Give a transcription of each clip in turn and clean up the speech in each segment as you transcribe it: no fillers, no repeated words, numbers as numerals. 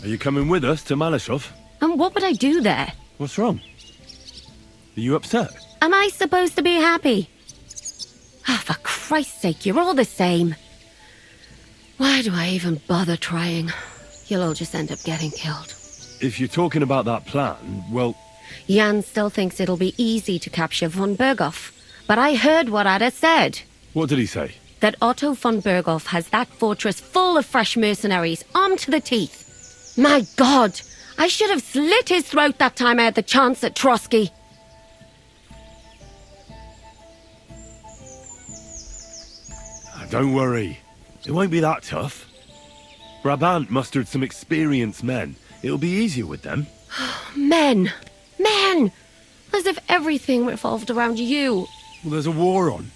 Are you coming with us to Maleshov? And what would I do there? What's wrong? Are you upset? Am I supposed to be happy? Ah, for Christ's sake, you're all the same. Why do I even bother trying? You'll all just end up getting killed. If you're talking about that plan, well... Jan still thinks it'll be easy to capture von Bergov. But I heard what Ada said. What did he say? That Otto von Bergov has that fortress full of fresh mercenaries, armed to the teeth. My God! I should have slit his throat that time I had the chance at Trotsky. Don't worry. It won't be that tough. Brabant mustered some experienced men. It'll be easier with them. Men! Men! As if everything revolved around you. Well, there's a war on.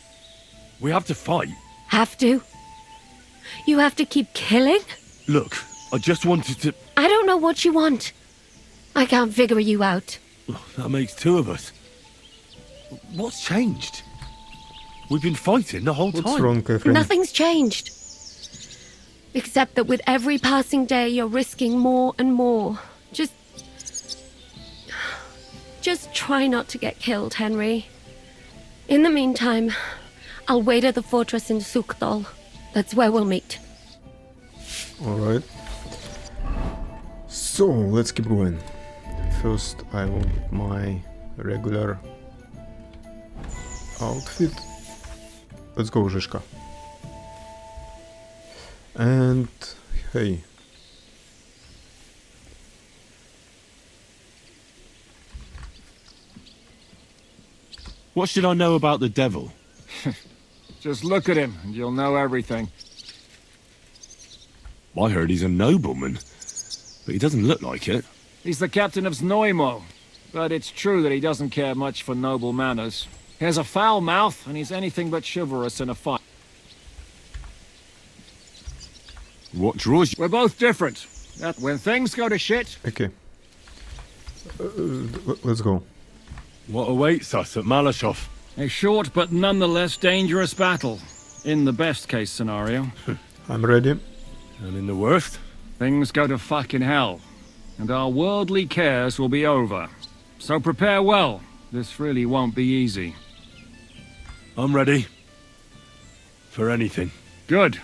We have to fight. Have to? You have to keep killing? Look, I just wanted to... I don't know what you want. I can't figure you out. That makes two of us. What's changed? We've been fighting the whole time. What's wrong, Catherine? Nothing's changed. Except that with every passing day, you're risking more and more. Just try not to get killed, Henry. In the meantime, I'll wait at the fortress in Sukdal. That's where we'll meet. Alright. So, let's keep going. First, I want my regular outfit. Let's go, Zizka. And hey. What should I know about the devil? Just look at him, and you'll know everything. I heard he's a nobleman, but he doesn't look like it. He's the captain of Znojmo, but it's true that he doesn't care much for noble manners. He has a foul mouth, and he's anything but chivalrous in a fight. What draws you? We're both different. That when things go to shit... Okay. Let's go. What awaits us at Maleshov? A short but nonetheless dangerous battle. In the best case scenario. I'm ready. And in the worst? Things go to fucking hell. And our worldly cares will be over. So prepare well. This really won't be easy. I'm ready. For anything. Good.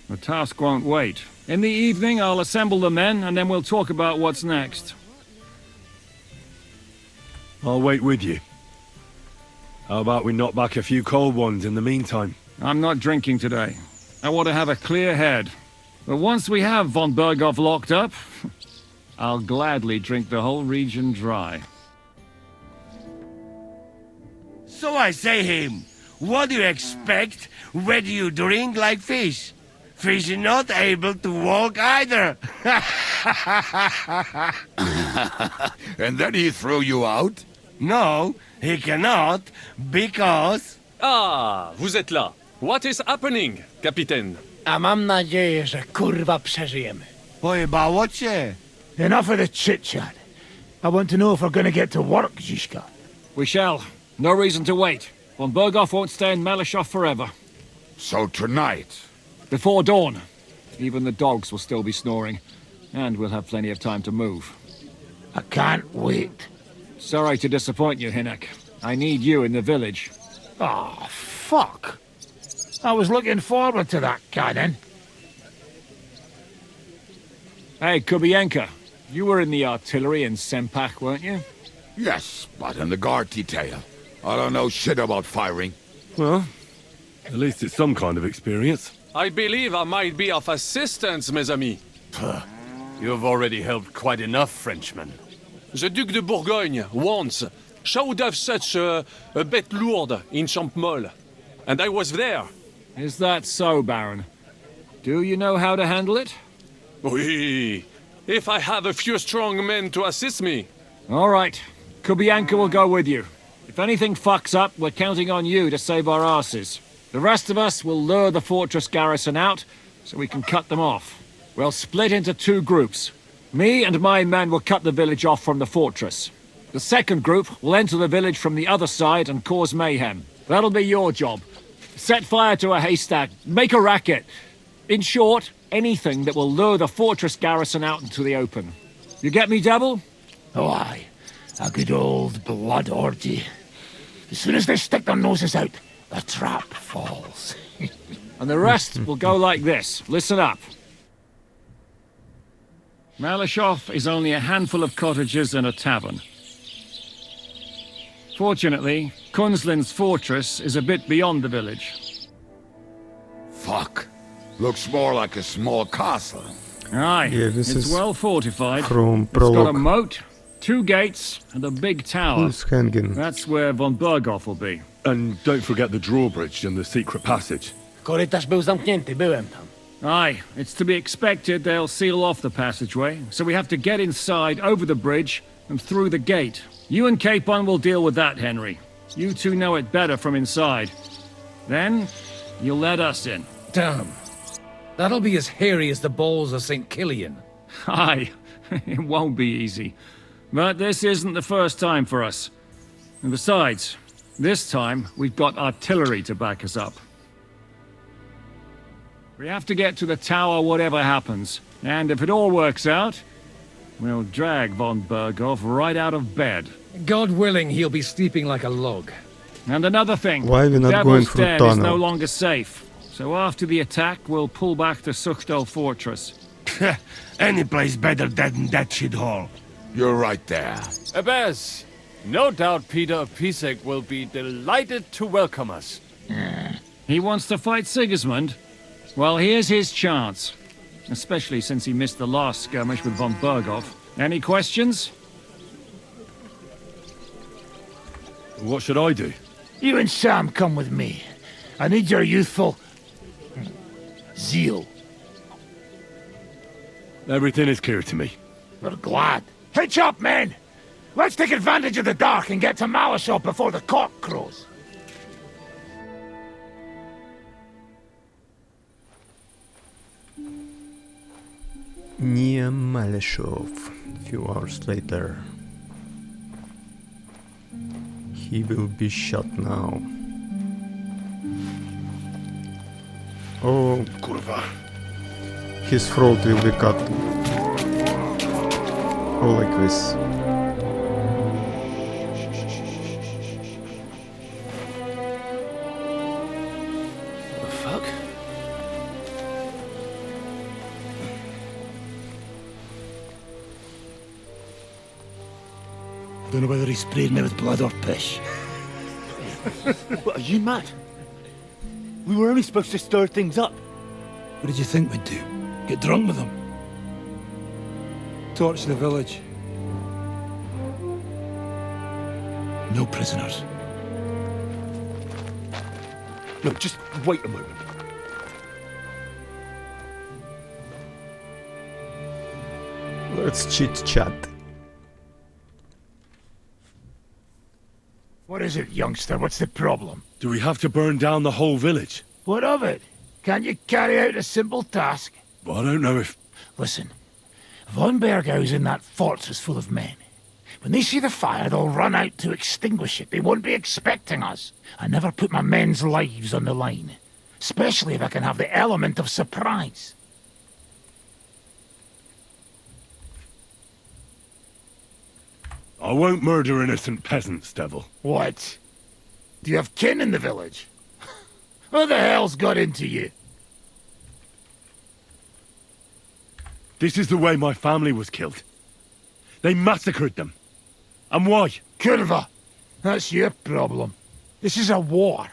The task won't wait. In the evening, I'll assemble the men, and then we'll talk about what's next. I'll wait with you. How about we knock back a few cold ones in the meantime? I'm not drinking today. I want to have a clear head. But once we have von Bergov locked up, I'll gladly drink the whole region dry. So I say him, what do you expect when you drink like fish? Fish is not able to walk either. And then he threw you out? No, he cannot, because... Ah, vous êtes là. What is happening, Capitaine? A mam nadzieję, że kurwa przeżyjemy. Pojebało cię. Enough of the chit-chat. I want to know if we're gonna get to work, Zizka. We shall. No reason to wait. Von Bergov won't stay in Maleshov forever. So tonight... Before dawn. Even the dogs will still be snoring. And we'll have plenty of time to move. I can't wait. Sorry to disappoint you, Hinek. I need you in the village. Oh, fuck. I was looking forward to that, Cannon. Hey, Kubienka. You were in the artillery in Sempak, weren't you? Yes, but in the guard detail. I don't know shit about firing. Well, at least it's some kind of experience. I believe I might be of assistance, mes amis. You've already helped quite enough, Frenchmen. The Duc de Bourgogne, once, showed off such a bête lourde in Champmol. And I was there. Is that so, Baron? Do you know how to handle it? Oui. If I have a few strong men to assist me. All right. Kubianka will go with you. If anything fucks up, we're counting on you to save our asses. The rest of us will lure the fortress garrison out, so we can cut them off. We'll split into two groups. Me and my men will cut the village off from the fortress. The second group will enter the village from the other side and cause mayhem. That'll be your job. Set fire to a haystack, make a racket. In short, anything that will lure the fortress garrison out into the open. You get me, Devil? Oh, aye. A good old blood orgy. As soon as they stick their noses out, the trap falls. And the rest will go like this. Listen up. Maleshov is only a handful of cottages and a tavern. Fortunately, Kunzlin's fortress is a bit beyond the village. Fuck. Looks more like a small castle. Aye, Yeah, this it's is well fortified. from It's got a prologue. moat, 2 gates, and a big tower. Who's hanging? That's where von Bergov will be. And don't forget the drawbridge and the secret passage. Korytarz był zamknięty, byłem tam. Aye, it's to be expected they'll seal off the passageway, so we have to get inside, over the bridge, and through the gate. You and Capon will deal with that, Henry. You two know it better from inside. Then, you'll let us in. Damn. That'll be as hairy as the balls of St. Killian. Aye, it won't be easy. But this isn't the first time for us. And besides, this time we've got artillery to back us up. We have to get to the tower whatever happens. And if it all works out, we'll drag von Bergov right out of bed. God willing, he'll be sleeping like a log. And another thing, Why are we not going Devil's through Den is no tunnel? longer safe. So after the attack, we'll pull back to Suchdol Fortress. Any place better than that shithole. You're right there. Abbas, no doubt Peter of Pisek will be delighted to welcome us. He wants to fight Sigismund? Well, here's his chance. Especially since he missed the last skirmish with von Bergov. Any questions? What should I do? You and Sam come with me. I need your youthful zeal. Everything is clear to me. We're glad. Hitch up, men! Let's take advantage of the dark and get to Maleshov before the cock crows. Near Maleshov. A few hours later. He will be shot now. Oh, Kurwa. his throat will be cut. Oh, like this. The fuck? Don't know whether he sprayed me with blood or piss. What, are you mad? We were only supposed to stir things up. What did you think we'd do? Get drunk with them? Torch the village. No prisoners. No, just wait a moment. Let's chit-chat. What is it, youngster? What's the problem? Do we have to burn down the whole village? What of it? Can't you carry out a simple task? Well, I don't know if... Listen, von Bergow's in that fortress full of men. When they see the fire, they'll run out to extinguish it. They won't be expecting us. I never put my men's lives on the line. Especially if I can have the element of surprise. I won't murder innocent peasants, Devil. What? Do you have kin in the village? Who the hell's got into you? This is the way my family was killed. They massacred them. And why? Kurva, that's your problem. This is a war.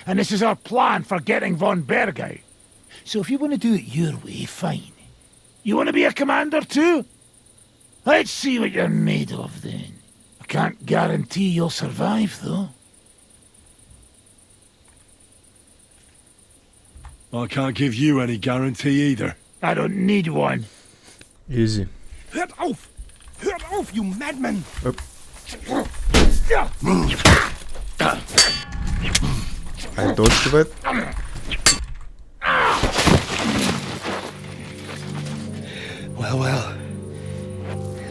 And this is our plan for getting von Bergow. So if you want to do it your way, fine. You want to be a commander too? Let's see what you're made of then. I can't guarantee you'll survive, though. I can't give you any guarantee either. I don't need one. Easy. Hört auf! Hört auf, you madman! I dodged that. Well, well.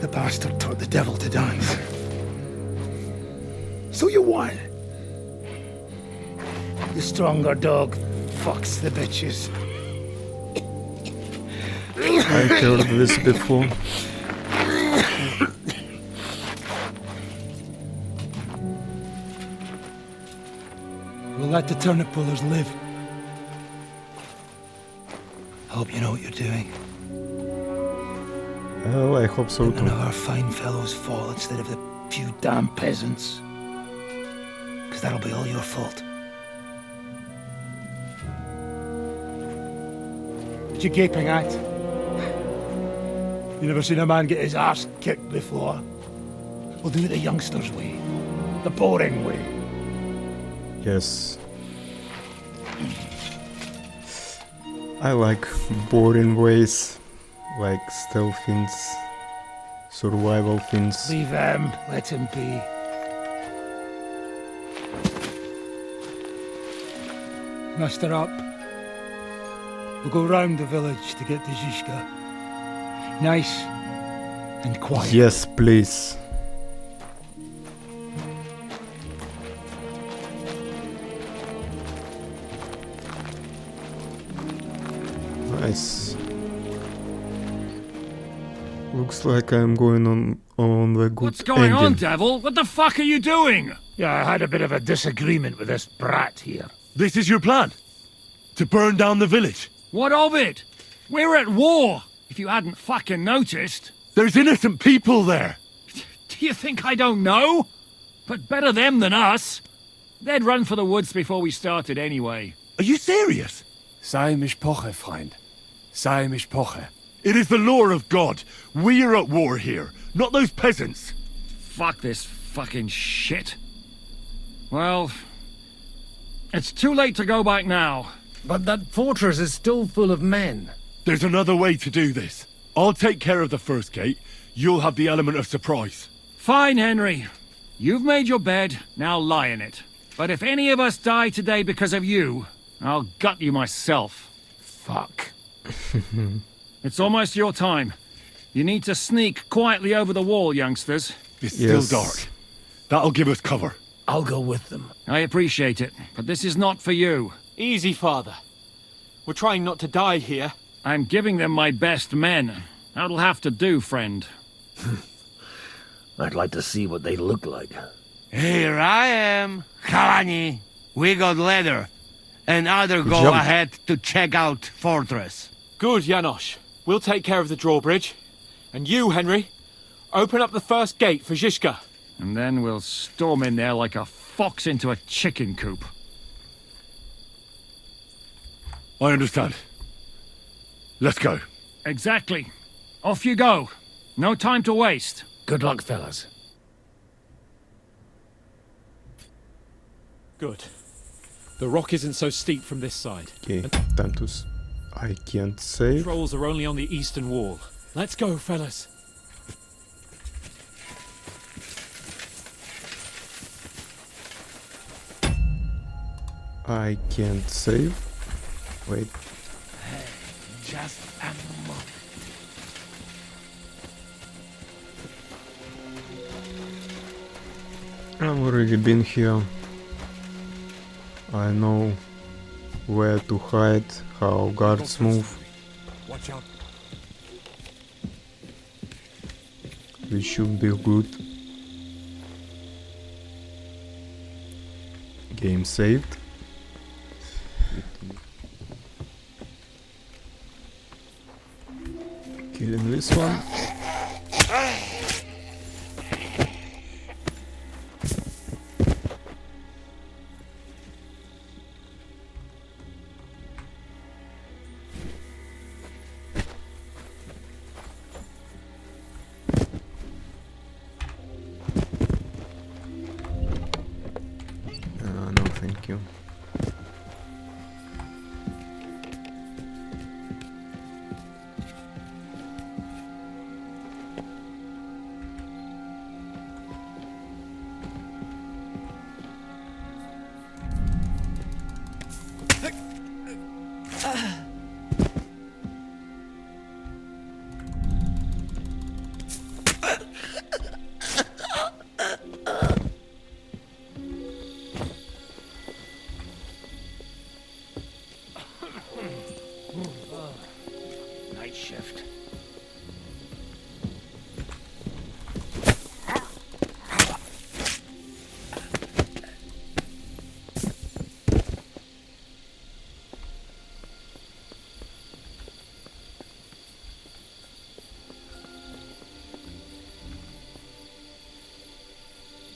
The bastard taught the devil to dance. So you won. The stronger dog fucks the bitches. I heard this before. We'll let the turnip pullers live. Hope you know what you're doing. Well, I hope so None too. of our fine fellows fall instead of the few damn peasants. Because that'll be all your fault. What you gaping at? You never seen a man get his arse kicked before? We'll do it the youngsters' way. The boring way. Yes. I like boring ways, like stealth things, survival things. Leave him. Let him be. Muster up. We'll go round the village to get to Zizka. Nice and quiet. Yes, please. Nice. Looks like I'm going on the good What's going on, ending. devil? What the fuck are you doing? Yeah, I had a bit of a disagreement with this brat here. This is your plan? To burn down the village? What of it? We're at war, if you hadn't fucking noticed. There's innocent people there. Do you think I don't know? But better them than us. They'd run for the woods before we started anyway. Are you serious? Sei mich poche, Freund. Sei mich poche. It is the law of God. We are at war here, not those peasants. Fuck this fucking shit. Well, it's too late to go back now. But that fortress is still full of men. There's another way to do this. I'll take care of the first gate. You'll have the element of surprise. Fine, Henry. You've made your bed, now lie in it. But if any of us die today because of you, I'll gut you myself. Fuck. It's almost your time. You need to sneak quietly over the wall, youngsters. It's Yes. still dark. That'll give us cover. I'll go with them. I appreciate it, but this is not for you. Easy, Father. We're trying not to die here. I'm giving them my best men. That'll have to do, friend. I'd like to see what they look like. Here I am, Kalani. We got leather. And other go job. ahead to check out fortress. Good, Janosch. We'll take care of the drawbridge. And you, Henry, open up the first gate for Zizka. And then we'll storm in there like a fox into a chicken coop. I understand. Let's go. Exactly. Off you go. No time to waste. Good luck, fellas. Good. The rock isn't so steep from this side. Okay, time to... I can't save. Trolls are only on the eastern wall. Let's go, fellas. I can't save. Wait. Just a moment. I've already been here. I know where to hide, how guards move. Watch out. We should be good. Game saved. Killing this one. No, thank you.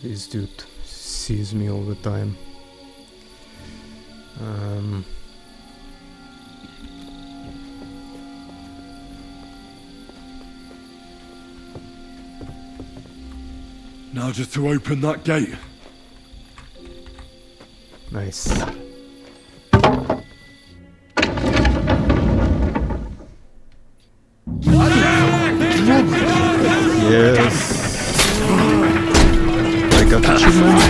This dude sees me all the time. Now just to open that gate. Nice. Yes. I got the achievement.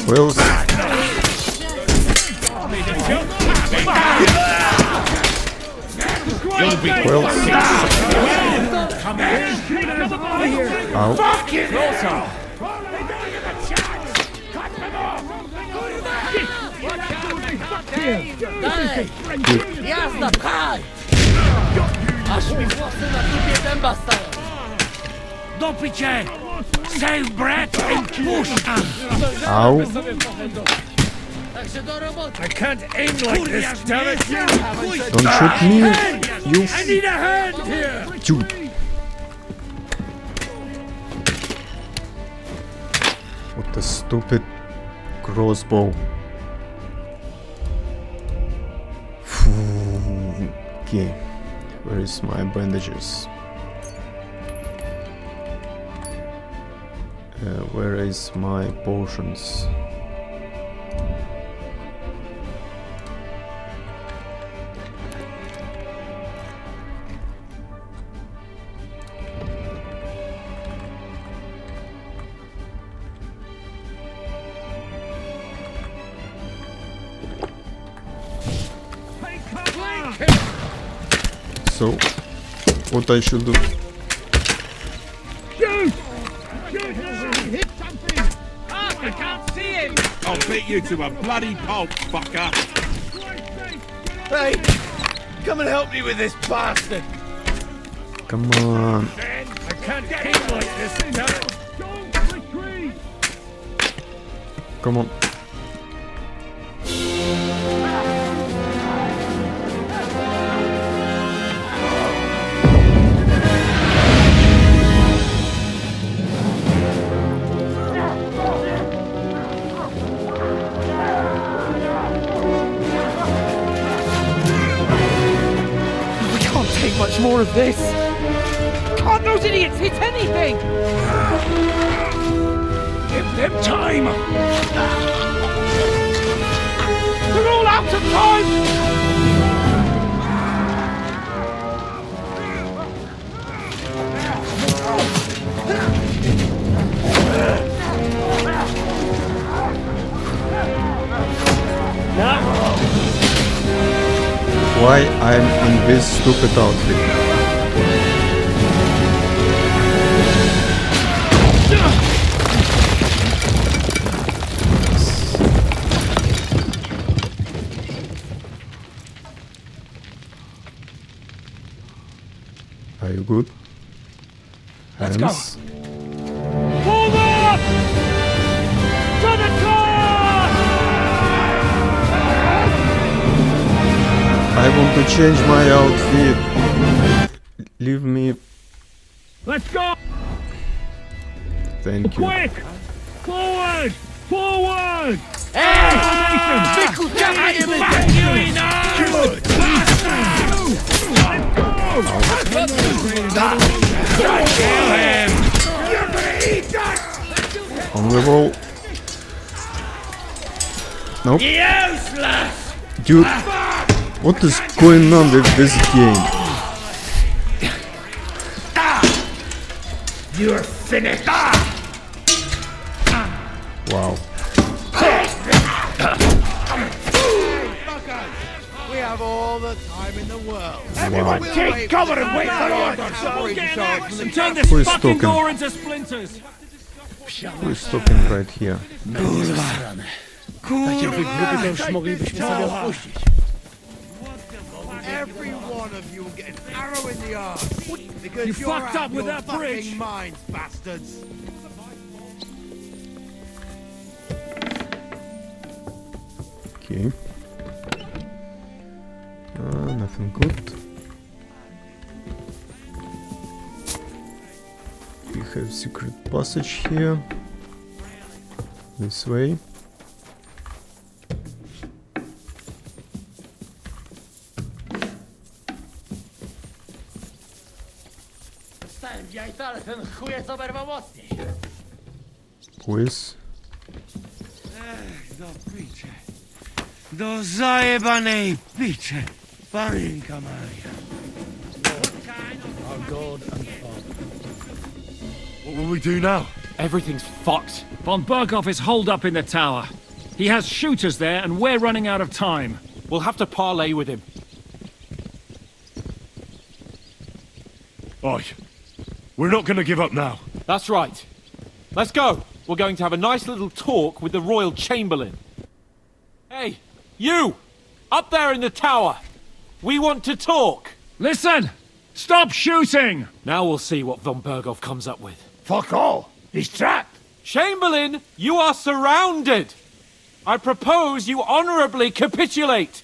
Wills. Wills. Ow. Rosa! Jasna, pchaj! Aż mi włosy na dupie dęba stają. Dopicie! Save breath and push! Ow. Także do roboty. I can't aim like this, damn it! Don't shoot me, you. I need a hand here! Dude. What a stupid crossbow. Okay, where is my bandages? Where is my potions? So, what I should do? Shoot! Hit something! I can't see him! I'll beat you to a bloody pulp, fucker! Hey! Come and help me with this bastard! Come on. I can't aim like this, damn it! Don't retreat! Come on. Much more of this. Can't those idiots hit anything? Give them time! They're all out of time! Why I'm in this stupid outfit? Are you good? Let's Hans? go! Forward! To the top! I want to change my outfit. Leave me. Let's go! Thank you. Quick! Forward! Forward! Hey! Formation! Good! On the roll. Nope. Useless! Dude, what is going on with this game? You're finished! Wow. We have all the time in the world. Everyone take cover and wait for orders! Turn this Who is fucking talking? door into splinters! Who is talking right here? Every one of of you will get an arrow in the arse. Because You you're fucked out up with your that fucking bridge. minds, bastards. Okay. Nothing good. We have secret passage here. This way. Quiz. Do picze. Do zajebanej picze. Panienka Maria. Our God and Father. What will we do now? Everything's fucked. Von Bergov is holed up in the tower. He has shooters there, and we're running out of time. We'll have to parley with him. Oi. We're not gonna give up now. That's right. Let's go. We're going to have a nice little talk with the Royal Chamberlain. Hey, you! Up there in the tower! We want to talk! Listen! Stop shooting! Now we'll see what von Bergov comes up with. Fuck all. He's trapped. Chamberlain, you are surrounded! I propose you honorably capitulate!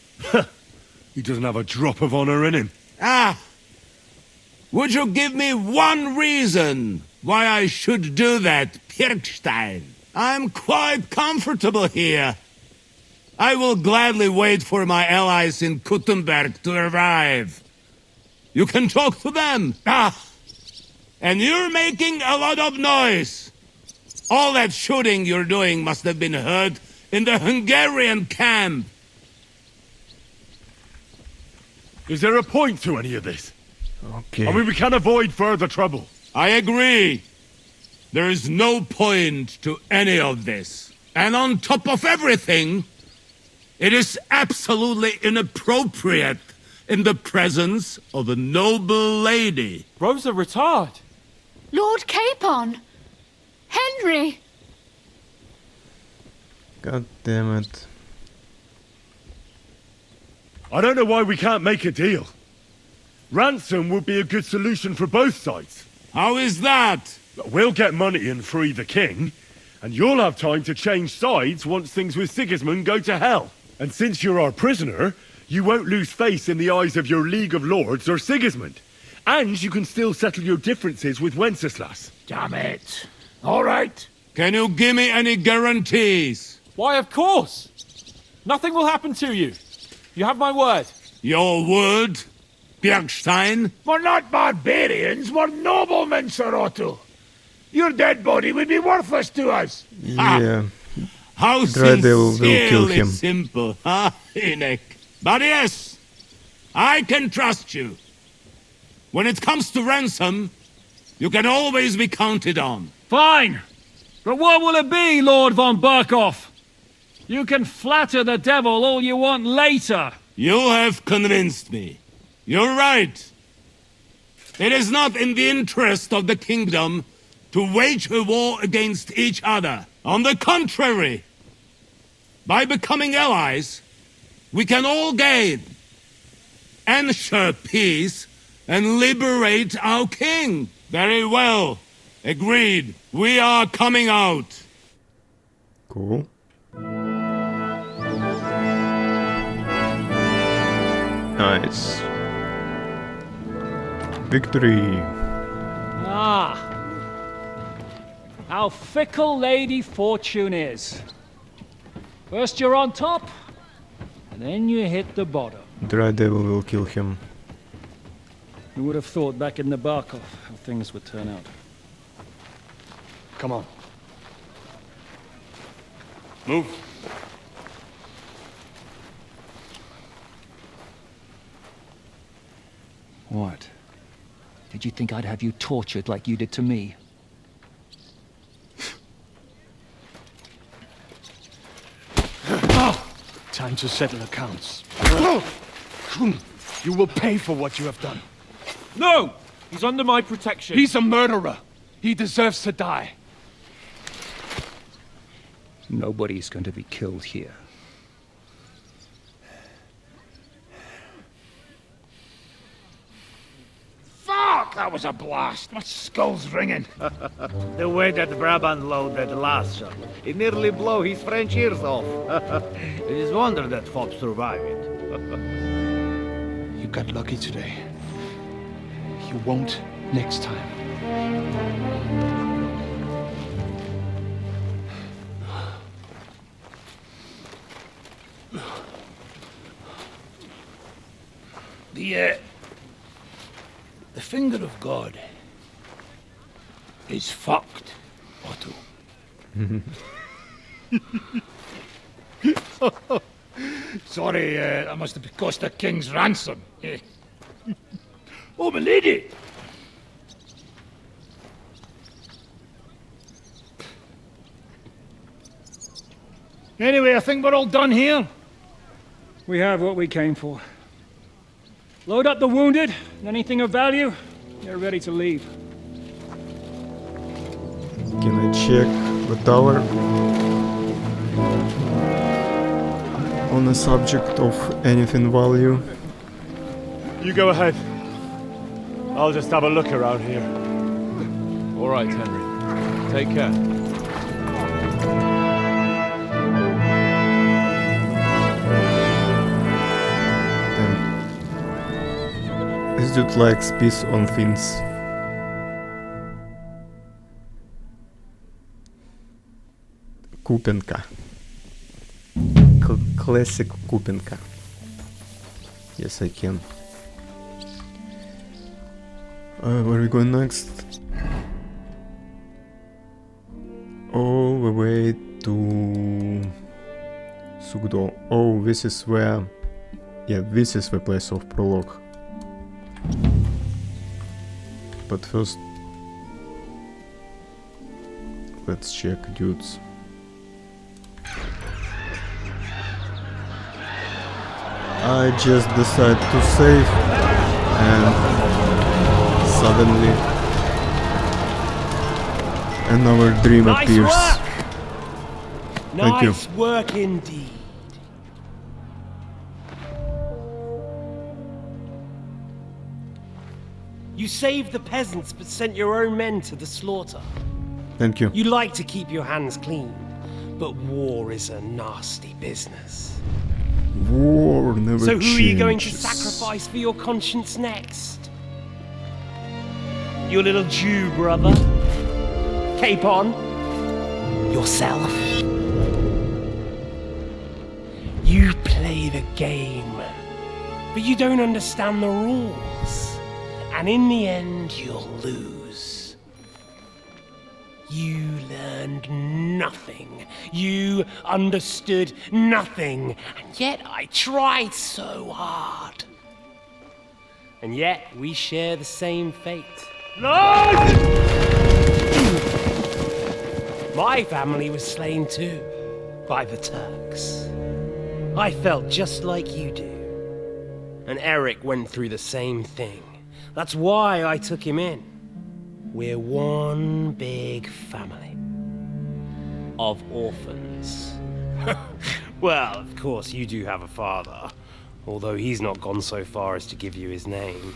He doesn't have a drop of honor in him. Ah! Would you give me one reason why I should do that, Pirkstein? I'm quite comfortable here. I will gladly wait for my allies in Kuttenberg to arrive. You can talk to them. Ah! And you're making a lot of noise. All that shooting you're doing must have been heard in the Hungarian camp. Is there a point to any of this? Okay. I mean, we can avoid further trouble. I agree. There is no point to any of this. And on top of everything, it is absolutely inappropriate in the presence of a noble lady. Rosa retired. Lord Capon! Henry! God damn it. I don't know why we can't make a deal. Ransom would be a good solution for both sides. How is that? We'll get money and free the king, and you'll have time to change sides once things with Sigismund go to hell. And since you're our prisoner, you won't lose face in the eyes of your League of Lords or Sigismund. And you can still settle your differences with Wenceslas. Damn it. All right. Can you give me any guarantees? Why, of course! Nothing will happen to you. You have my word. Your word, Bjergstein? We're not barbarians, we're noblemen, Sir Otto. Your dead body would be worthless to us. Yeah. How Will kill sincerely him. simple, huh, Enoch? But yes, I can trust you. When it comes to ransom, you can always be counted on. Fine! But what will it be, Lord von Bergov? You can flatter the devil all you want later. You have convinced me. You're right. It is not in the interest of the kingdom to wage a war against each other. On the contrary, by becoming allies, we can all gain, ensure peace, and liberate our king. Very well. Agreed. We are coming out. Cool. Nice. Victory. Ah. How fickle Lady Fortune is. First you're on top, and then you hit the bottom. Dry Devil will kill him. Who would have thought back in the Barkov how things would turn out? Come on. Move. What? Did you think I'd have you tortured like you did to me? Time to settle accounts. You will pay for what you have done. No! He's under my protection. He's a murderer. He deserves to die. Nobody's going to be killed here. was a blast. My skull's ringing. The way that Brabant loaded last shot, it nearly blow his French ears off. It is wonder that Fop survived it. You got lucky today. You won't next time. The finger of God is fucked, Otto. Sorry, that must have cost a king's ransom. Oh, my lady! Anyway, I think we're all done here. We have what we came for. Load up the wounded, and anything of value, they're ready to leave. Can I check the tower? On the subject of anything value? You go ahead. I'll just have a look around here. All right, Henry. Take care. This dude likes peace on things. Kupenka. Classic Kupenka. Yes, I can. Where are we going next? All the way to Sugdo. Oh, this is where... Yeah, this is the place of prologue. But first, let's check dudes. I just decide to save, and suddenly another dream appears. Thank you. Nice work indeed. You saved the peasants but sent your own men to the slaughter. Thank you. You like to keep your hands clean, but war is a nasty business. War never So who changes. are you going to sacrifice for your conscience next? Your little Jew brother? Capon? Yourself? You play the game, but you don't understand the rules. And in the end, you'll lose. You learned nothing. You understood nothing. And yet I tried so hard. And yet we share the same fate. My family was slain too, by the Turks. I felt just like you do. And Eric went through the same thing. That's why I took him in. We're one big family. Of orphans. Well, of course, you do have a father. Although he's not gone so far as to give you his name.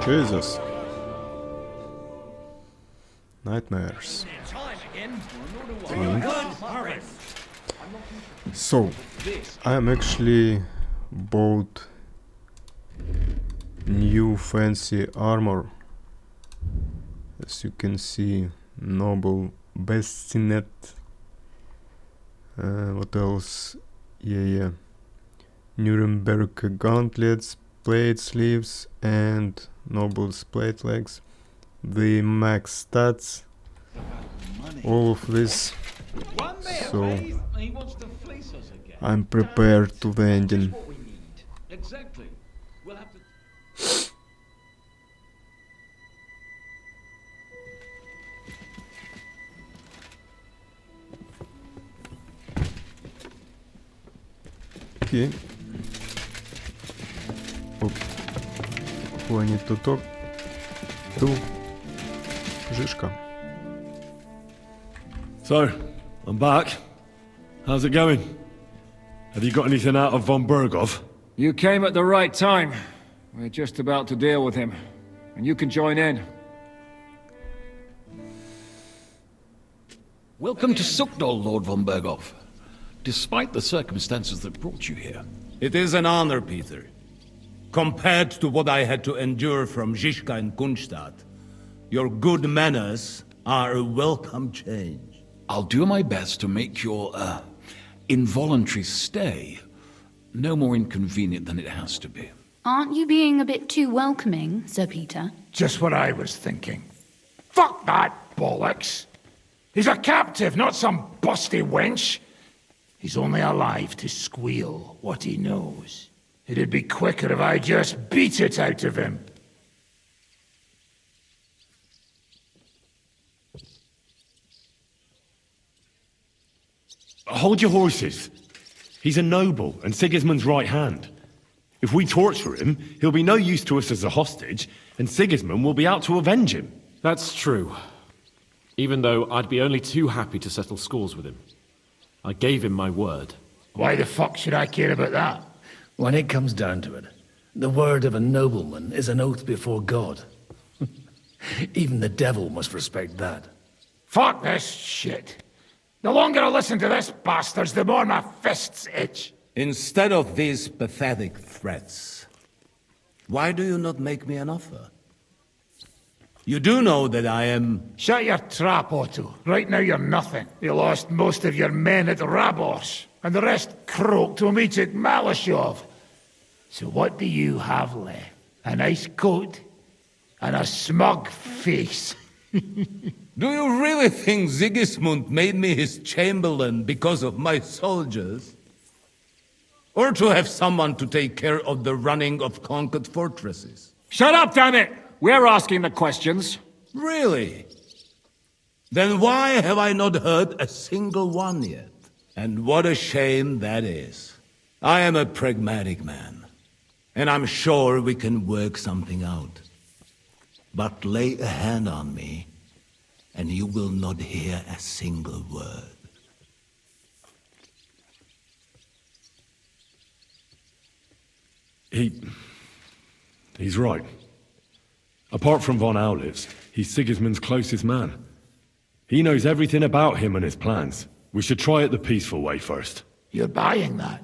Jesus. Nightmares. So, I am actually bought new fancy armor. As you can see, noble bassinet. What else? Yeah. Nuremberg gauntlets, plate sleeves, and noble's plate legs. The max stats. All of this. So I'm prepared to the ending. Exactly. We'll have to. Okay. Who I need to talk to? Žižka. So, I'm back. How's it going? Have you got anything out of von Bergov? You came at the right time. We're just about to deal with him. And you can join in. Welcome to Sukdol, Lord von Bergov. Despite the circumstances that brought you here. It is an honor, Peter. Compared to what I had to endure from Žižka and Kunstadt, your good manners are a welcome change. I'll do my best to make your, involuntary stay no more inconvenient than it has to be. Aren't you being a bit too welcoming, Sir Peter? Just what I was thinking. Fuck that bollocks! He's a captive, not some busty wench. He's only alive to squeal what he knows. It'd be quicker if I just beat it out of him. Hold your horses. He's a noble and Sigismund's right hand. If we torture him, he'll be no use to us as a hostage, and Sigismund will be out to avenge him. That's true. Even though I'd be only too happy to settle scores with him. I gave him my word. Why the fuck should I care about that? When it comes down to it, the word of a nobleman is an oath before God. Even the devil must respect that. Fuck this shit. The longer I listen to this bastards, the more my fists itch. Instead of these pathetic threats, why do you not make me an offer? You do know that I am... Shut your trap, Otto. Right now you're nothing. You lost most of your men at Rabos, and the rest croaked to meet at Maleshov. So what do you have left? A nice coat and a smug face. Do you really think Sigismund made me his chamberlain because of my soldiers? Or to have someone to take care of the running of conquered fortresses? Shut up, damn it! We're asking the questions. Really? Then why have I not heard a single one yet? And what a shame that is. I am a pragmatic man, and I'm sure we can work something out. But lay a hand on me, and you will not hear a single word. He's right. Apart from von Aulitz, he's Sigismund's closest man. He knows everything about him and his plans. We should try it the peaceful way first. You're buying that?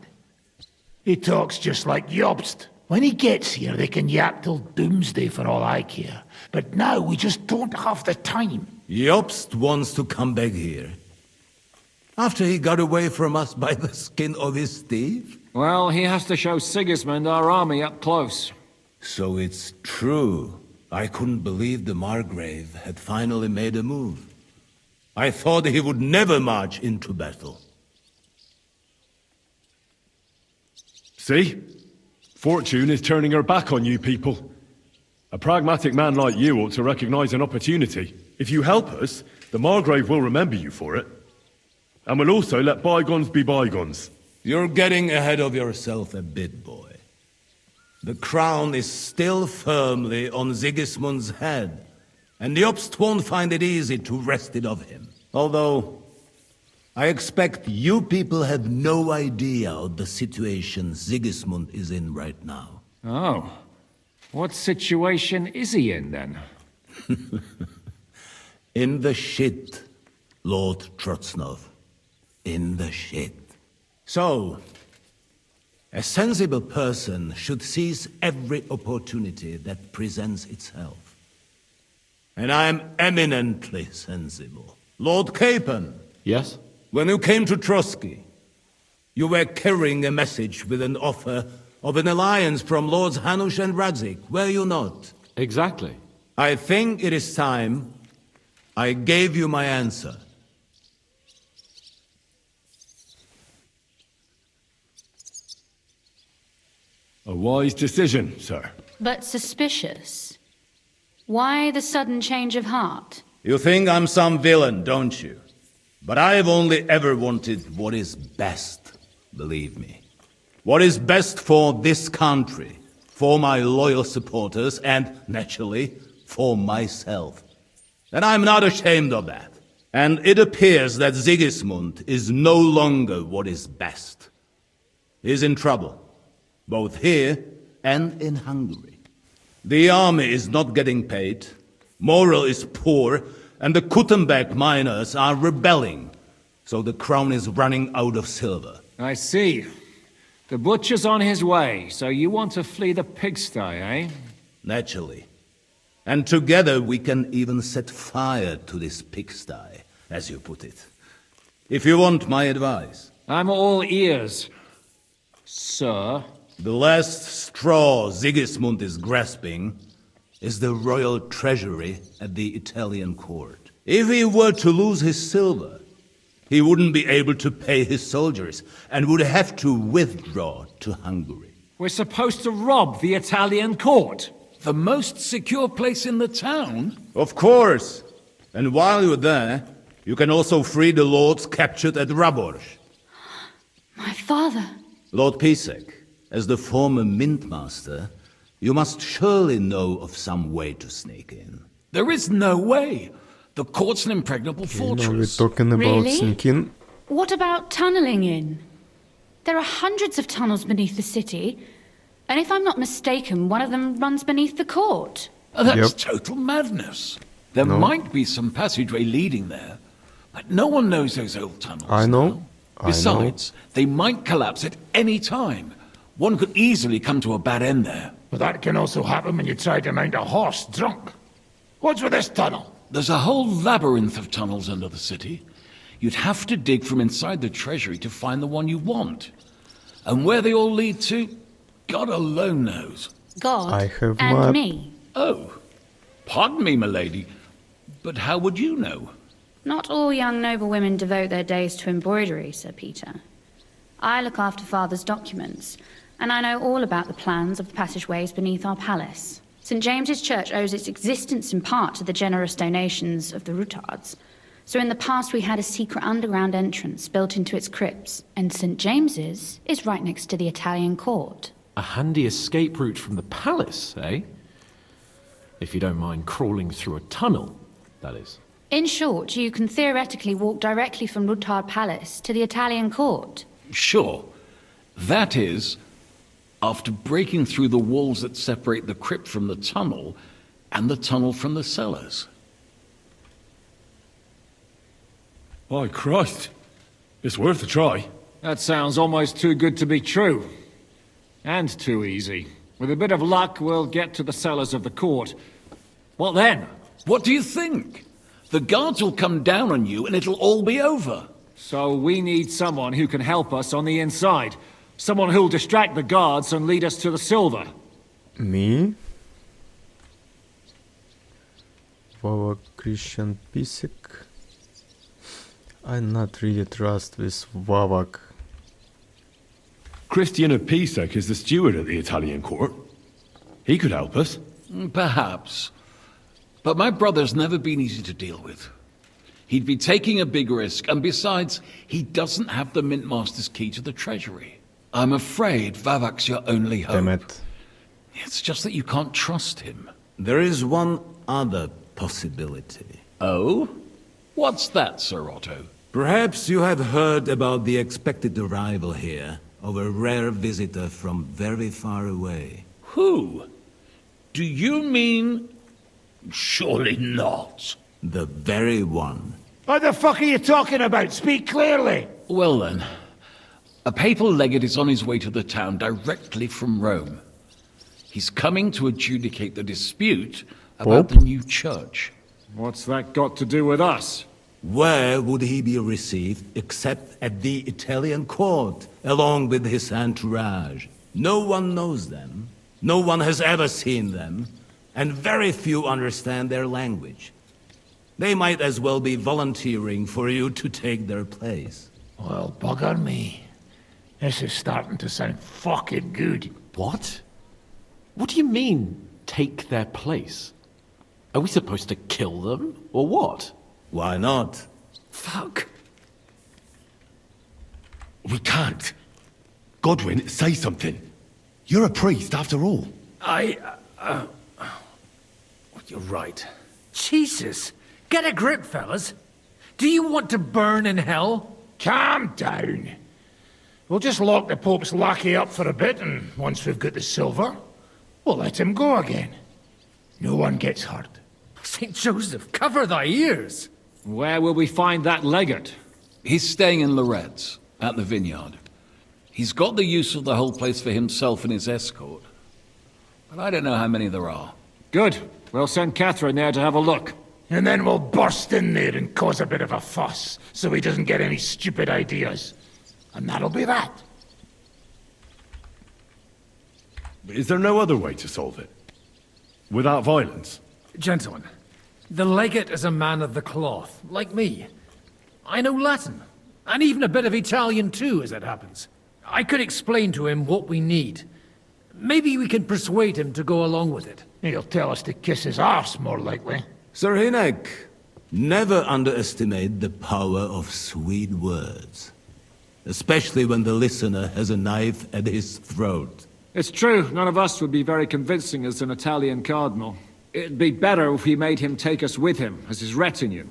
He talks just like Jobst. When he gets here, they can yap till doomsday for all I care. But now we just don't have the time. Jobst wants to come back here. After he got away from us by the skin of his teeth? Well, he has to show Sigismund our army up close. So it's true. I couldn't believe the Margrave had finally made a move. I thought he would never march into battle. See? Fortune is turning her back on you people. A pragmatic man like you ought to recognize an opportunity. If you help us, the Margrave will remember you for it. And we'll also let bygones be bygones. You're getting ahead of yourself a bit, boy. The crown is still firmly on Sigismund's head, and Jobst won't find it easy to wrest it of him. Although, I expect you people have no idea of the situation Sigismund is in right now. Oh. What situation is he in, then? In the shit, Lord Trotznov. In the shit. So, a sensible person should seize every opportunity that presents itself. And I am eminently sensible. Lord Capon. Yes? When you came to Trotsky, you were carrying a message with an offer of an alliance from Lords Hanush and Radzik, were you not? Exactly. I think it is time I gave you my answer. A wise decision, sir. But suspicious. Why the sudden change of heart? You think I'm some villain, don't you? But I've only ever wanted what is best, believe me. What is best for this country, for my loyal supporters, and, naturally, for myself. And I'm not ashamed of that. And it appears that Sigismund is no longer what is best. He's in trouble, both here and in Hungary. The army is not getting paid, morale is poor, and the Kuttenberg miners are rebelling. So the crown is running out of silver. I see. The butcher's on his way, so you want to flee the pigsty, eh? Naturally. And together we can even set fire to this pigsty, as you put it. If you want my advice. I'm all ears, sir. The last straw Sigismund is grasping is the royal treasury at the Italian court. If he were to lose his silver, he wouldn't be able to pay his soldiers and would have to withdraw to Hungary. We're supposed to rob the Italian court. The most secure place in the town? Of course. And while you're there, you can also free the lords captured at Raborz. My father. Lord Pisek, as the former mintmaster, you must surely know of some way to sneak in. There is no way. The court's an impregnable fortress. Now we're talking about Really? sneaking. What about tunneling in? There are hundreds of tunnels beneath the city, and if I'm not mistaken, one of them runs beneath the court. That's total madness. There might be some passageway leading there, but no one knows those old tunnels. I know. Besides, they might collapse at any time. One could easily come to a bad end there. But that can also happen when you try to mount a horse drunk. What's with this tunnel? There's a whole labyrinth of tunnels under the city. You'd have to dig from inside the treasury to find the one you want. And where they all lead to, God alone knows. God I have and my... me. Oh, pardon me, milady, but how would you know? Not all young noble women devote their days to embroidery, Sir Peter. I look after Father's documents, and I know all about the plans of the passageways beneath our palace. St. James's Church owes its existence in part to the generous donations of the Routards. So in the past we had a secret underground entrance built into its crypts, and St. James's is right next to the Italian court. A handy escape route from the palace, eh? If you don't mind crawling through a tunnel, that is. In short, you can theoretically walk directly from Routard Palace to the Italian court. Sure. That is, after breaking through the walls that separate the crypt from the tunnel, and the tunnel from the cellars. By Christ. It's worth a try. That sounds almost too good to be true. And too easy. With a bit of luck, we'll get to the cellars of the court. What then? What do you think? The guards will come down on you and it'll all be over. So we need someone who can help us on the inside. Someone who'll distract the guards and lead us to the silver. Me? Vava Christian Pisek? I not really trust this Vavak. Christian of Pisek is the steward at the Italian court. He could help us. Perhaps. But my brother's never been easy to deal with. He'd be taking a big risk, and besides, he doesn't have the Mintmaster's key to the treasury. I'm afraid Vavak's your only hope. Damn it. It's just that you can't trust him. There is one other possibility. Oh? What's that, Sir Otto? Perhaps you have heard about the expected arrival here of a rare visitor from very far away. Who? Do you mean... Surely not. The very one. What the fuck are you talking about? Speak clearly. Well then, a papal legate is on his way to the town directly from Rome. He's coming to adjudicate the dispute about the new church. What's that got to do with us? Where would he be received except at the Italian court, along with his entourage? No one knows them, no one has ever seen them, and very few understand their language. They might as well be volunteering for you to take their place. Well, bugger me. This is starting to sound fucking good. What? What do you mean, take their place? Are we supposed to kill them, or what? Why not? Fuck. We can't. Godwin, say something. You're a priest, after all. You're right. Jesus, Get a grip, fellas. Do you want to burn in hell? Calm down. We'll just lock the Pope's lackey up for a bit, and once we've got the silver, we'll let him go again. No one gets hurt. St. Joseph, cover thy ears! Where will we find that legate? He's staying in Loretz, at the vineyard. He's got the use of the whole place for himself and his escort. But I don't know how many there are. Good. We'll send Catherine there to have a look. And then we'll burst in there and cause a bit of a fuss, so he doesn't get any stupid ideas. And that'll be that. Is there no other way to solve it? Without violence? Gentlemen, the legate is a man of the cloth, like me. I know Latin, and even a bit of Italian too, as it happens. I could explain to him what we need. Maybe we can persuade him to go along with it. He'll tell us to kiss his arse, more likely. Sir Hynek, never underestimate the power of sweet words. Especially when the listener has a knife at his throat. It's true, none of us would be very convincing as an Italian cardinal. It'd be better if we made him take us with him, as his retinue.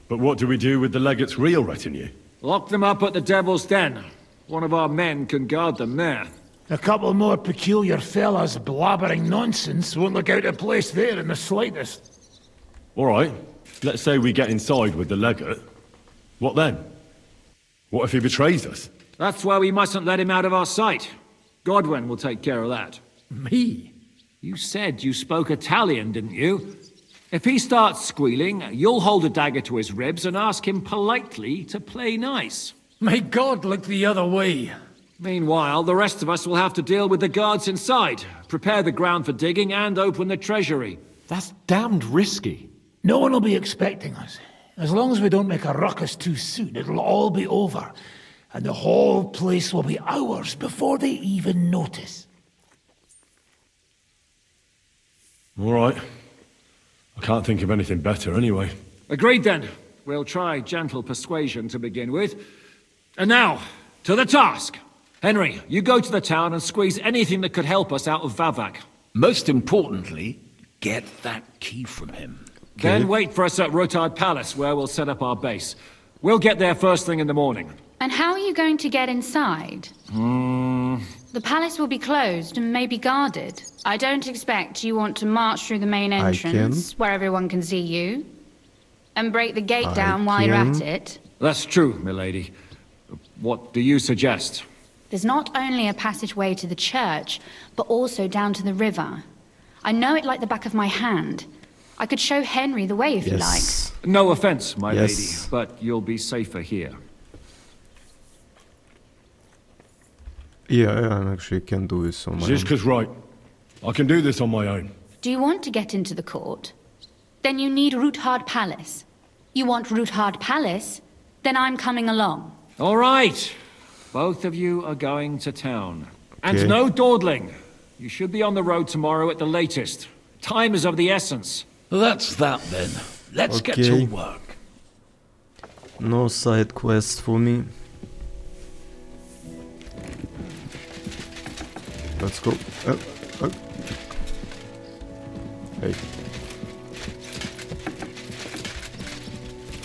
But what do we do with the legate's real retinue? Lock them up at the Devil's Den. One of our men can guard them there. A couple more peculiar fellas blabbering nonsense won't look out of place there in the slightest. All right. Let's say we get inside with the legate. What then? What if he betrays us? That's why we mustn't let him out of our sight. Godwin will take care of that. Me? You said you spoke Italian, didn't you? If he starts squealing, you'll hold a dagger to his ribs and ask him politely to play nice. May God look the other way. Meanwhile, the rest of us will have to deal with the guards inside, prepare the ground for digging, and open the treasury. That's damned risky. No one will be expecting us. As long as we don't make a ruckus too soon, it'll all be over. And the whole place will be ours before they even notice. All right. I can't think of anything better anyway. Agreed then. We'll try gentle persuasion to begin with. And now, to the task. Henry, you go to the town and squeeze anything that could help us out of Vavak. Most importantly, get that key from him. Then wait for us at Rotard Palace, where we'll set up our base. We'll get there first thing in the morning. And how are you going to get inside? The palace will be closed and maybe guarded. I don't expect you want to march through the main entrance, where everyone can see you, and break the gate down while you're at it. That's true, milady. What do you suggest? There's not only a passageway to the church, but also down to the river. I know it like the back of my hand. I could show Henry the way if you like. No offense, my lady, but you'll be safer here. Yeah, I actually can do this on my own. Zizka's right. I can do this on my own. Do you want to get into the court? Then you need Roothard Palace. You want Roothard Palace? Then I'm coming along. All right. Both of you are going to town. And no dawdling. You should be on the road tomorrow at the latest. Time is of the essence. That's that then. Let's get to work. No side quest for me. Let's go. Hey.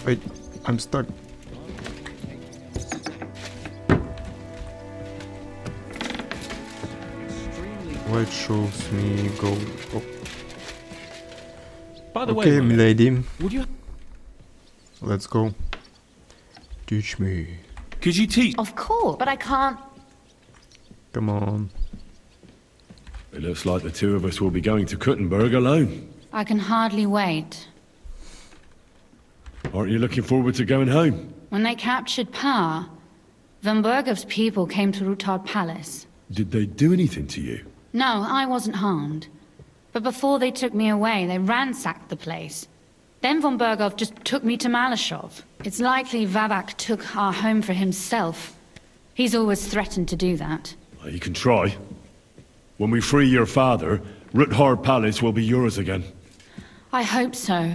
Wait, I'm stuck. Why it shows me go. Oh. By the way, milady. Would you? Let's go. Teach me. Could you teach? Of course, but I can't. Come on. It looks like the two of us will be going to Kuttenberg alone. I can hardly wait. Aren't you looking forward to going home? When they captured power, von Bergov's people came to Roothard Palace. Did they do anything to you? No, I wasn't harmed. But before they took me away, they ransacked the place. Then von Bergov just took me to Maleshov. It's likely Vavak took our home for himself. He's always threatened to do that. Well, you can try. When we free your father, Roothard Palace will be yours again. I hope so.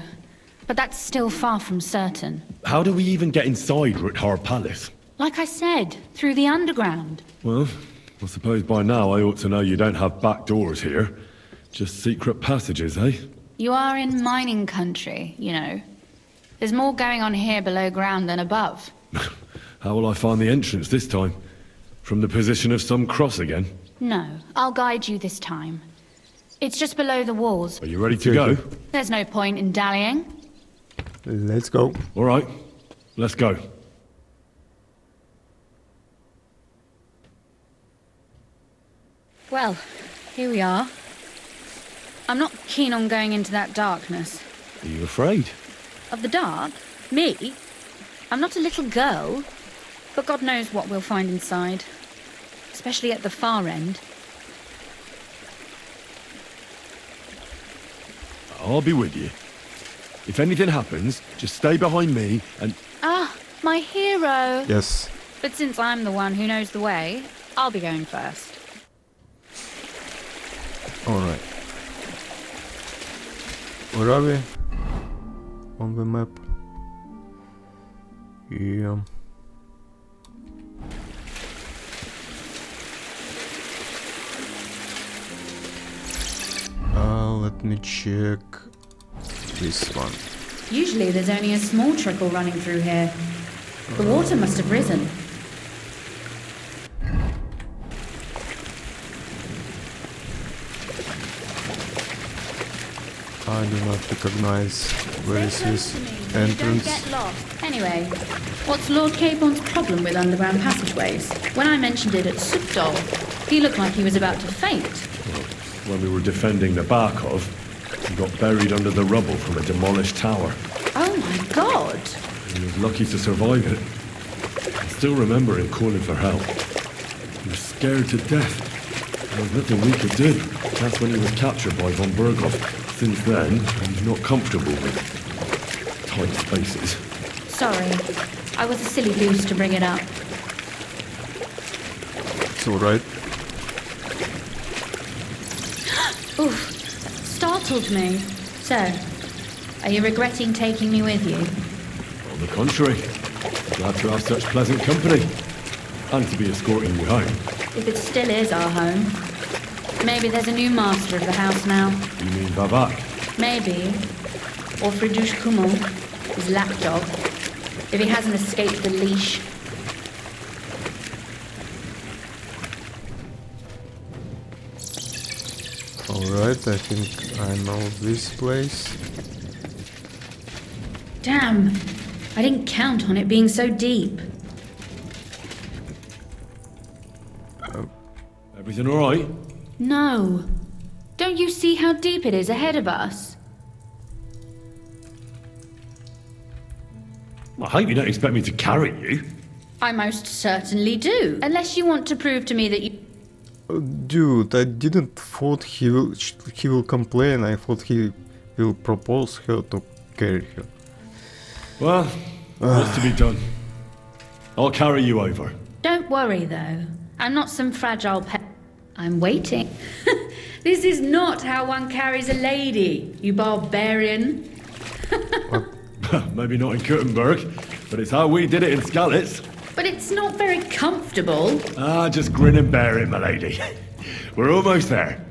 But that's still far from certain. How do we even get inside Roothard Palace? Like I said, through the underground. Well, I suppose by now I ought to know you don't have back doors here. Just secret passages, eh? You are in mining country, you know. There's more going on here below ground than above. How will I find the entrance this time? From the position of some cross again? No, I'll guide you this time. It's just below the walls. Are you ready to go? There's no point in dallying. Let's go. All right, let's go. Well, here we are. I'm not keen on going into that darkness. Are you afraid? Of the dark? Me? I'm not a little girl. But God knows what we'll find inside. Especially at the far end. I'll be with you. If anything happens, just stay behind me and... Ah, my hero! Yes. But since I'm the one who knows the way, I'll be going first. Alright. Where are we? On the map. Yeah. Let me check this one. Usually there's only a small trickle running through here. The water must have risen. I do not recognize where is this entrance. Don't get lost. Anyway, what's Lord Capon's problem with underground passageways? When I mentioned it at Subdol, he looked like he was about to faint. When we were defending the Bergow, he got buried under the rubble from a demolished tower. Oh my god! He was lucky to survive it. I still remember him calling for help. He was scared to death. There was nothing we could do. That's when he was captured by von Bergov. Since then, he's not comfortable with tight spaces. Sorry, I was a silly goose to bring it up. It's alright. Oof, startled me. So, are you regretting taking me with you? On the contrary, glad to have such pleasant company. And to be escorting you home. If it still is our home. Maybe there's a new master of the house now. You mean Babak? Maybe. Or Friedrich Kummel, his lapdog. If he hasn't escaped the leash. Alright, I think I know this place. Damn, I didn't count on it being so deep. Everything alright? No. Don't you see how deep it is ahead of us? I hope you don't expect me to carry you. I most certainly do. Unless you want to prove to me that you... Dude, I didn't thought he will complain. I thought he will propose her to carry her. Well, what's to be done? I'll carry you over. Don't worry, though. I'm not some fragile pet. I'm waiting. This is not how one carries a lady, you barbarian. Maybe not in Kuttenberg, but it's how we did it in Skalitz. But it's not very comfortable. Ah, just grin and bear it, my lady. We're almost there.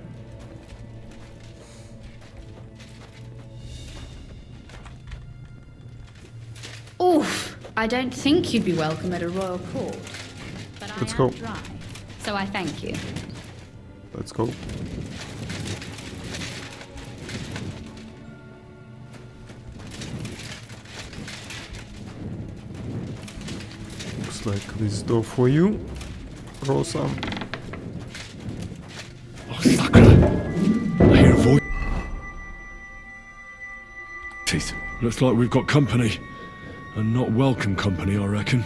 Oof, I don't think you'd be welcome at a royal court. But Let's I go. am dry, so I thank you. Let's go. Looks like this door for you, Rosa. Oh, Sakura! I hear a voice. Looks like we've got company. And not welcome company, I reckon.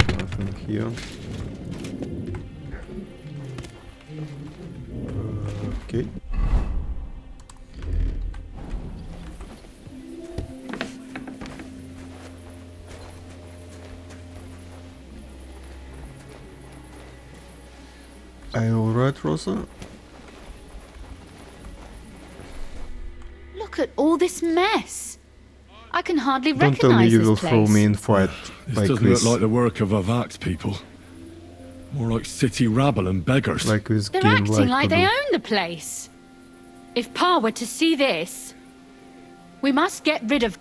Nothing here. Okay. Are you alright, Rosa? Look at all this mess. I can hardly Don't tell me recognize you this will place. throw me in fight This like doesn't this. look like the work of Avak's people. More like city rabble and beggars. Like this They're game acting like to they do. own the place. If Pa were to see this, we must get rid of...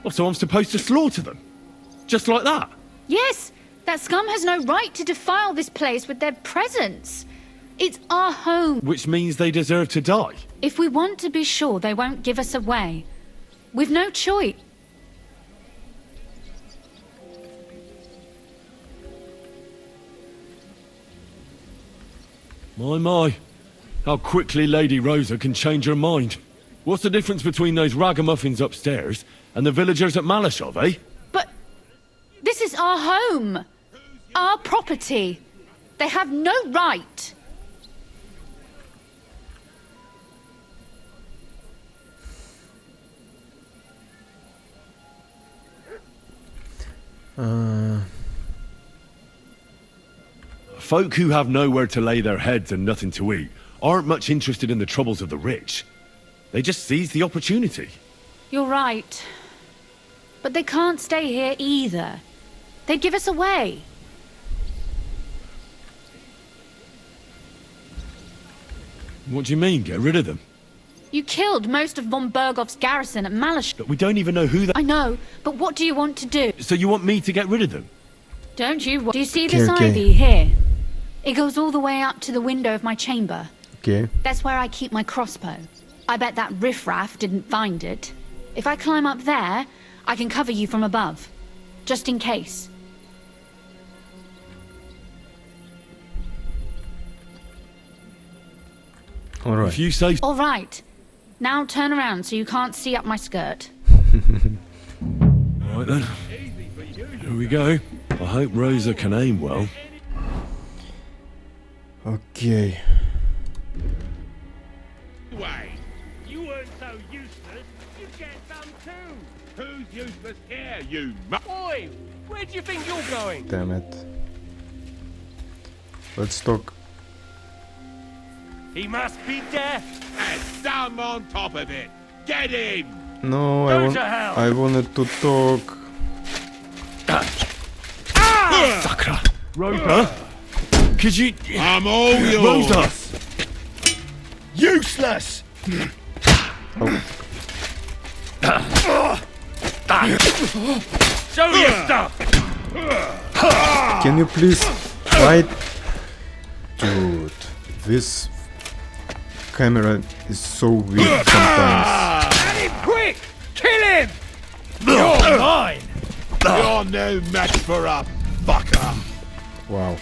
Oh, so I'm supposed to slaughter them? Just like that? Yes, that scum has no right to defile this place with their presence. It's our home. Which means they deserve to die. If we want to be sure they won't give us away, we've no choice. My. How quickly Lady Rosa can change her mind. What's the difference between those ragamuffins upstairs and the villagers at Maleshov, eh? But this is our home. Our property. They have no right. Folk who have nowhere to lay their heads and nothing to eat aren't much interested in the troubles of the rich. They just seize the opportunity. You're right. But they can't stay here either. They'd give us away. What do you mean, get rid of them? You killed most of von Bergov's garrison at Maleshov. But we don't even know who they... I know, but what do you want to do? So you want me to get rid of them? Don't you? Do you see this Okay. ivy here? It goes all the way up to the window of my chamber. Okay. That's where I keep my crossbow. I bet that riffraff didn't find it. If I climb up there, I can cover you from above. Just in case. All right. If you say... All right. Now turn around so you can't see up my skirt. All right then. Here we go. I hope Rosa can aim well. Okay. Way. You weren't so useless. You get some too. Who's useless here, you Oi! Where do you think you're going? Damn it. Let's talk. He must be deaf. And some on top of it. Get him! No, Go to hell. I wanted to talk. Sakra! Rosa? Could you... I'm all yours. Rosa! Useless! Show your stuff! Can you please fight? Dude, this camera is so weird sometimes. Get him quick! Kill him! You're mine! You're no match for a fucker. Wow.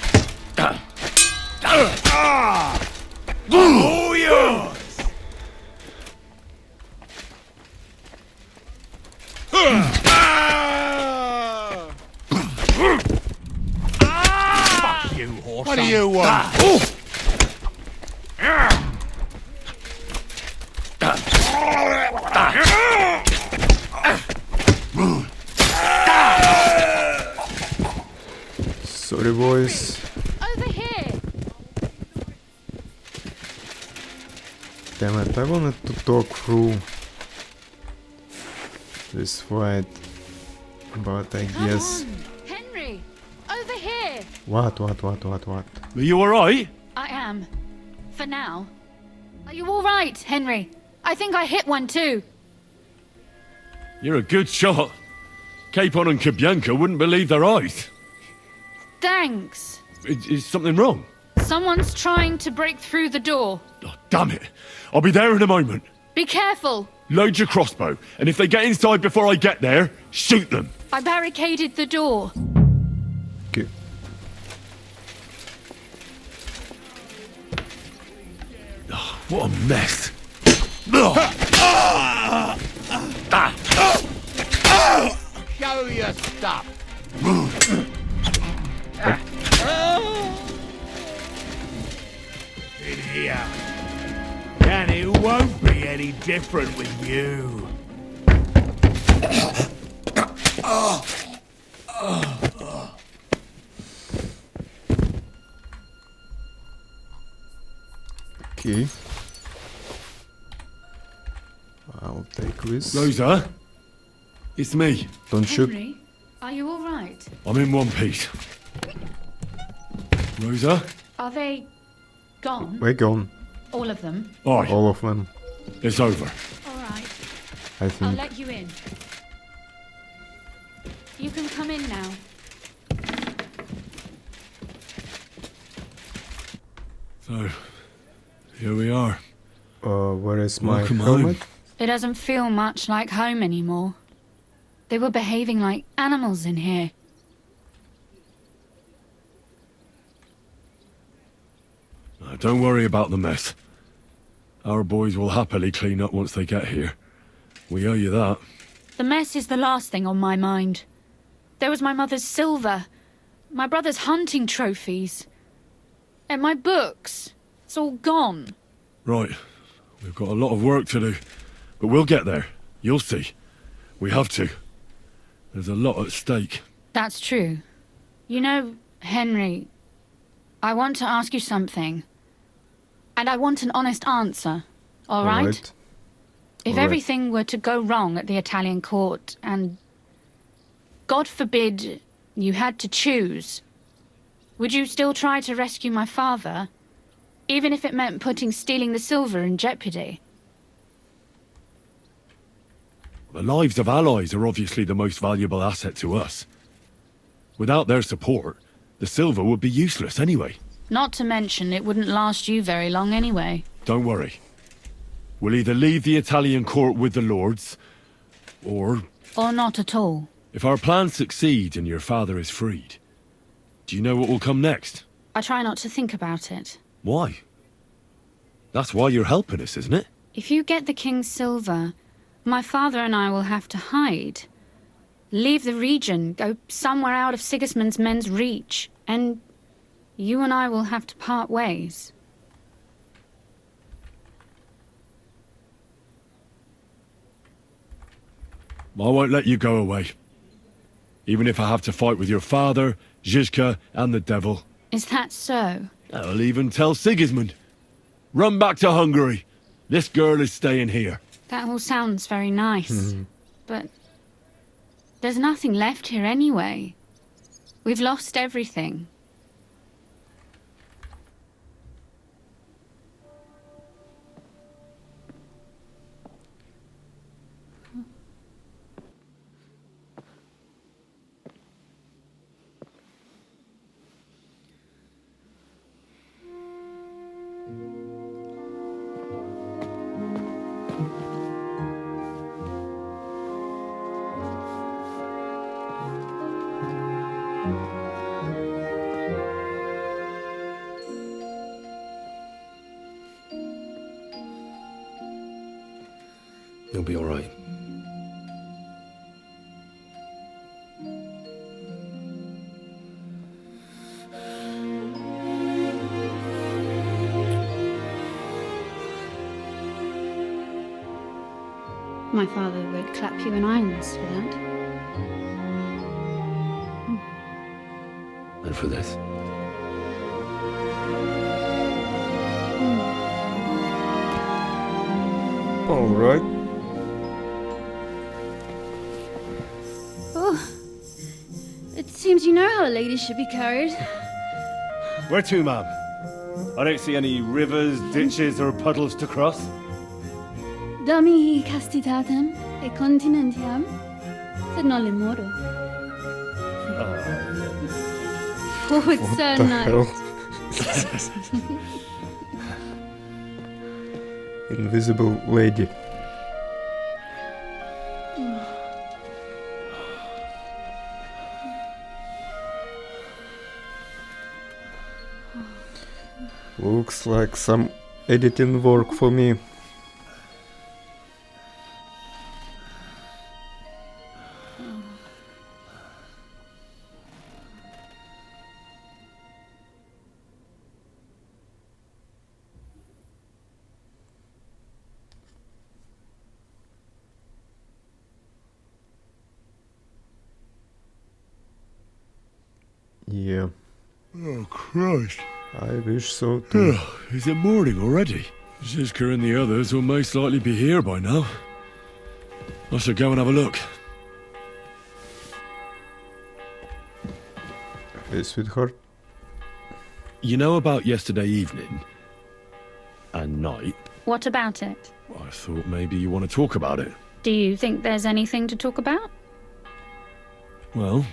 All yours! Fuck you, horse. What do you want? Sorry, boys. Over here! Damn it, I wanted to talk through this fight, but I guess... Henry! Over here! What? Are you alright? I am. For now. Are you alright, Henry? I think I hit one too. You're a good shot. Capon and Kabianka wouldn't believe their eyes. Thanks. Is something wrong? Someone's trying to break through the door. Damn it. I'll be there in a moment. Be careful. Load your crossbow, and if they get inside before I get there, shoot them. I barricaded the door. Okay. What a mess. Show your stuff. In here. And it won't be any different with you. Okay. I'll take this. Rosa? It's me. Don't shoot. Henry, are you all right? I'm in one piece. Rosa? Are they gone? We're gone. All of them? Aye. All of them. It's over. All right. I I'll think. let you in. You can come in now. So, here we are. Where is my Welcome helmet? home. It doesn't feel much like home anymore. They were behaving like animals in here. Don't worry about the mess. Our boys will happily clean up once they get here. We owe you that. The mess is the last thing on my mind. There was my mother's silver, my brother's hunting trophies, and my books. It's all gone. Right. We've got a lot of work to do. But we'll get there. You'll see. We have to. There's a lot at stake. That's true. You know, Henry, I want to ask you something. And I want an honest answer, all right? If everything were to go wrong at the Italian court and, God forbid, you had to choose, would you still try to rescue my father, even if it meant putting stealing the silver in jeopardy? The lives of allies are obviously the most valuable asset to us. Without their support, the silver would be useless anyway. Not to mention, it wouldn't last you very long anyway. Don't worry. We'll either leave the Italian court with the lords, or... Or not at all. If our plan succeeds and your father is freed, do you know what will come next? I try not to think about it. Why? That's why you're helping us, isn't it? If you get the king's silver, my father and I will have to hide. Leave the region, go somewhere out of Sigismund's men's reach, and you and I will have to part ways. I won't let you go away. Even if I have to fight with your father, Zizka, and the devil. Is that so? I'll even tell Sigismund. Run back to Hungary. This girl is staying here. That all sounds very nice. But there's nothing left here anyway. We've lost everything. You'll be all right. My father would clap you in irons for that. And for this? All right. Oh, it seems you know how a lady should be carried. Where to, ma'am? I don't see any rivers, ditches, or puddles to cross. Domi castitatem e continentiam, sed non le moro. Oh, it's so nice. Invisible lady. Looks like some editing work for me. Yeah. Oh, Christ. I wish so too. Is it morning already? Zizka and the others will most likely be here by now. I should go and have a look. Hey, sweetheart. You know about yesterday evening? And night? What about it? I thought maybe you want to talk about it. Do you think there's anything to talk about? Well,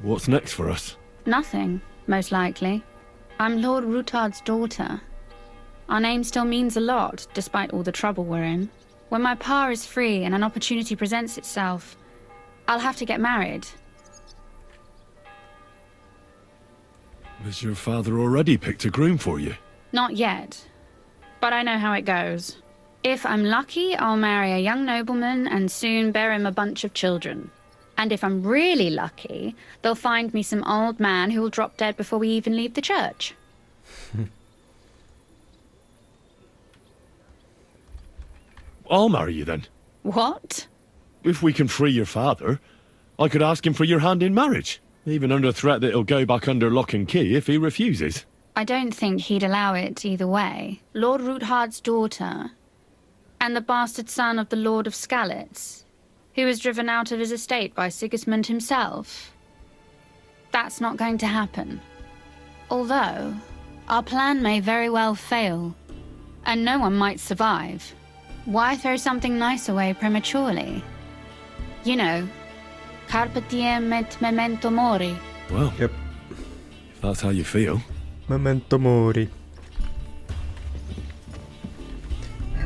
what's next for us? Nothing, most likely. I'm Lord Rutard's daughter. Our name still means a lot, despite all the trouble we're in. When my pa is free and an opportunity presents itself, I'll have to get married. Has your father already picked a groom for you? Not yet, but I know how it goes. If I'm lucky, I'll marry a young nobleman and soon bear him a bunch of children. And if I'm really lucky, they'll find me some old man who will drop dead before we even leave the church. I'll marry you then. What? If we can free your father, I could ask him for your hand in marriage, even under threat that he'll go back under lock and key if he refuses. I don't think he'd allow it either way. Lord Ruthard's daughter, and the bastard son of the Lord of Skalitz, who was driven out of his estate by Sigismund himself. That's not going to happen. Although, our plan may very well fail, and no one might survive. Why throw something nice away prematurely? You know, carpe diem et memento mori. Well, yep. If that's how you feel. Memento mori.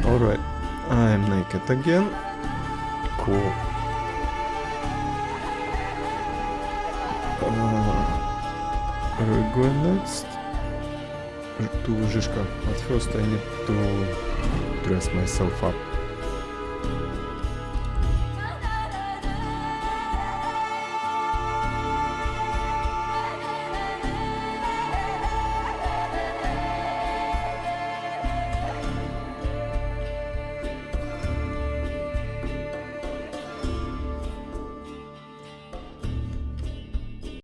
Alright, I'm naked again. Cool. Where are we going next? To Zizka. But first I need to dress myself up.